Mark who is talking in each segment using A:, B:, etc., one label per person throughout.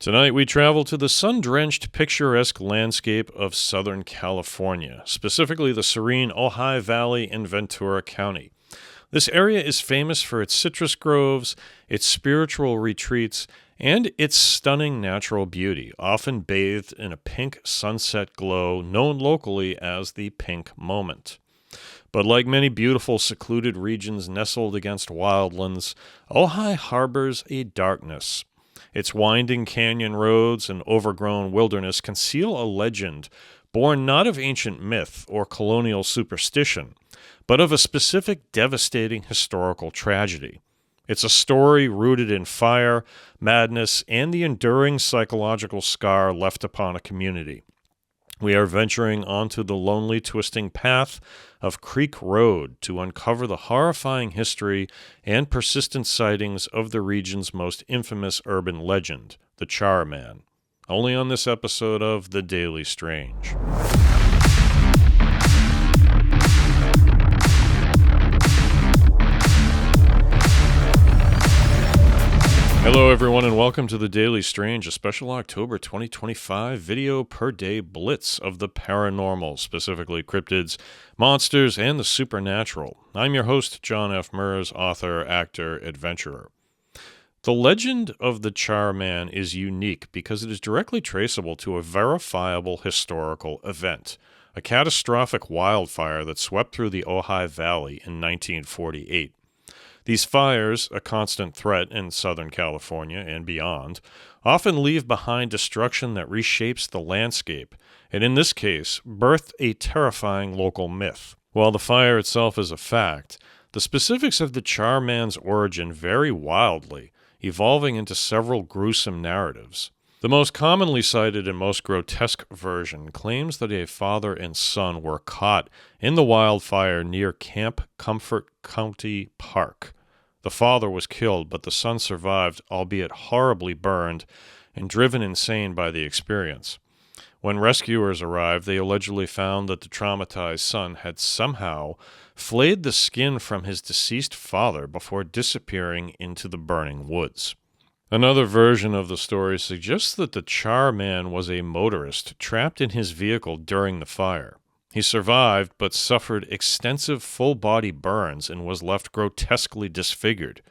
A: Tonight we travel to the sun-drenched, picturesque landscape of Southern California, specifically the serene Ojai Valley in Ventura County. This area is famous for its citrus groves, its spiritual retreats, and its stunning natural beauty, often bathed in a pink sunset glow known locally as the Pink Moment. But like many beautiful, secluded regions nestled against wildlands, Ojai harbors a darkness. Its winding canyon roads and overgrown wilderness conceal a legend born not of ancient myth or colonial superstition, but of a specific devastating historical tragedy. It's a story rooted in fire, madness, and the enduring psychological scar left upon a community. We are venturing onto the lonely, twisting path of Creek Road to uncover the horrifying history and persistent sightings of the region's most infamous urban legend, the Char Man. Only on this episode of The Daily Strange. Hello everyone and welcome to The Daily Strange, a special October 2025 video per day blitz of the paranormal, specifically cryptids, monsters, and the supernatural. I'm your host, John F. Mers, author, actor, adventurer. The legend of the Char Man is unique because it is directly traceable to a verifiable historical event, a catastrophic wildfire that swept through the Ojai Valley in 1948. These fires, a constant threat in Southern California and beyond, often leave behind destruction that reshapes the landscape, and in this case, birthed a terrifying local myth. While the fire itself is a fact, the specifics of the Char Man's origin vary wildly, evolving into several gruesome narratives. The most commonly cited and most grotesque version claims that a father and son were caught in the wildfire near Camp Comfort County Park. The father was killed, but the son survived, albeit horribly burned and driven insane by the experience. When rescuers arrived, they allegedly found that the traumatized son had somehow flayed the skin from his deceased father before disappearing into the burning woods. Another version of the story suggests that the Char Man was a motorist trapped in his vehicle during the fire. He survived, but suffered extensive full-body burns and was left grotesquely disfigured.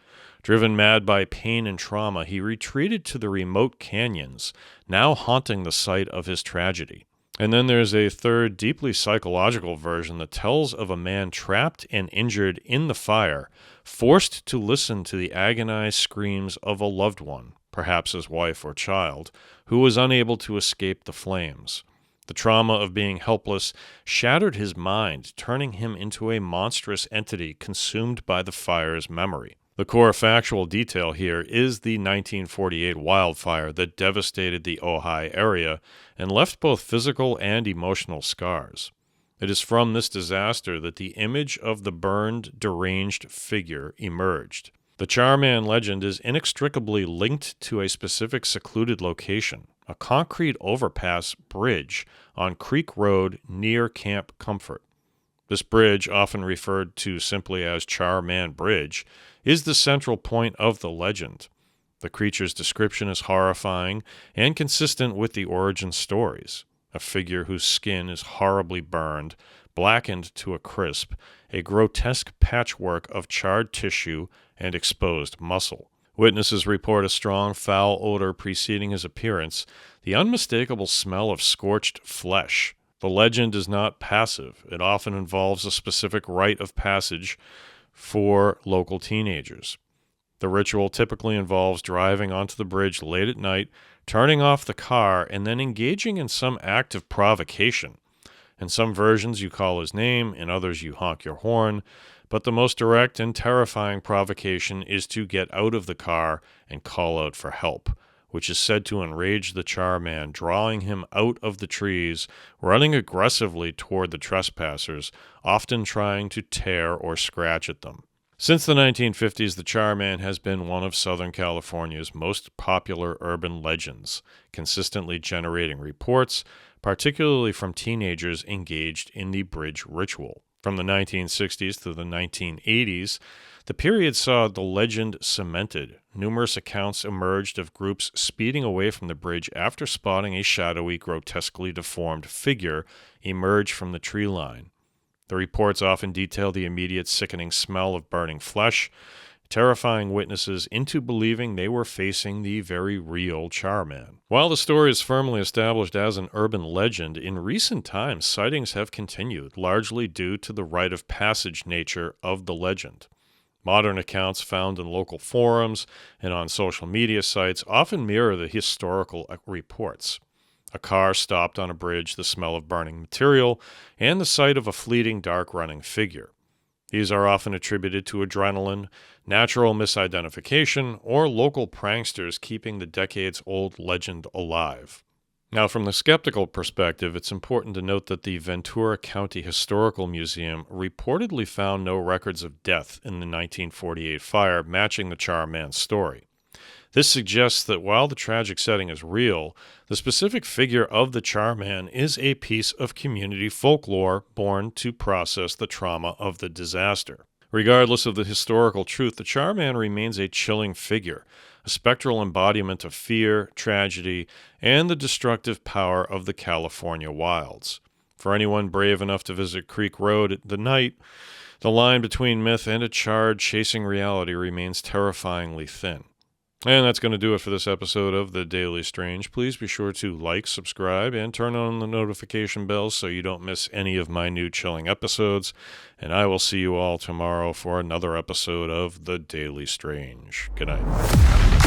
A: Driven mad by pain and trauma, he retreated to the remote canyons, now haunting the site of his tragedy. And then there's a third, deeply psychological version that tells of a man trapped and injured in the fire, forced to listen to the agonized screams of a loved one, perhaps his wife or child, who was unable to escape the flames. The trauma of being helpless shattered his mind, turning him into a monstrous entity consumed by the fire's memory. The core factual detail here is the 1948 wildfire that devastated the Ojai area and left both physical and emotional scars. It is from this disaster that the image of the burned, deranged figure emerged. The Char Man legend is inextricably linked to a specific secluded location, a concrete overpass bridge on Creek Road near Camp Comfort. This bridge, often referred to simply as Char Man Bridge, is the central point of the legend. The creature's description is horrifying and consistent with the origin stories. A figure whose skin is horribly burned, blackened to a crisp, a grotesque patchwork of charred tissue and exposed muscle. Witnesses report a strong, foul odor preceding his appearance, the unmistakable smell of scorched flesh. The legend is not passive. It often involves a specific rite of passage for local teenagers. The ritual typically involves driving onto the bridge late at night, turning off the car, and then engaging in some act of provocation. In some versions, you call his name, in others, you honk your horn, but the most direct and terrifying provocation is to get out of the car and call out for help, which is said to enrage the Char Man, drawing him out of the trees, running aggressively toward the trespassers, often trying to tear or scratch at them. Since the 1950s, the Char Man has been one of Southern California's most popular urban legends, consistently generating reports, particularly from teenagers engaged in the bridge ritual. From the 1960s to the 1980s, the period saw the legend cemented. Numerous accounts emerged of groups speeding away from the bridge after spotting a shadowy, grotesquely deformed figure emerge from the tree line. The reports often detailed the immediate sickening smell of burning flesh, terrifying witnesses into believing they were facing the very real Char Man. While the story is firmly established as an urban legend, in recent times sightings have continued, largely due to the rite of passage nature of the legend. Modern accounts found in local forums and on social media sites often mirror the historical reports. A car stopped on a bridge, the smell of burning material, and the sight of a fleeting dark-running figure. These are often attributed to adrenaline, natural misidentification, or local pranksters keeping the decades-old legend alive. Now, from the skeptical perspective, it's important to note that the Ventura County Historical Museum reportedly found no records of death in the 1948 fire matching the Char Man story. This suggests that while the tragic setting is real, the specific figure of the Char Man is a piece of community folklore born to process the trauma of the disaster. Regardless of the historical truth, the Char Man remains a chilling figure, a spectral embodiment of fear, tragedy, and the destructive power of the California wilds. For anyone brave enough to visit Creek Road at the night, the line between myth and a charred, chasing reality remains terrifyingly thin. And that's going to do it for this episode of The Daily Strange. Please be sure to like, subscribe, and turn on the notification bell so you don't miss any of my new chilling episodes. And I will see you all tomorrow for another episode of The Daily Strange. Good night.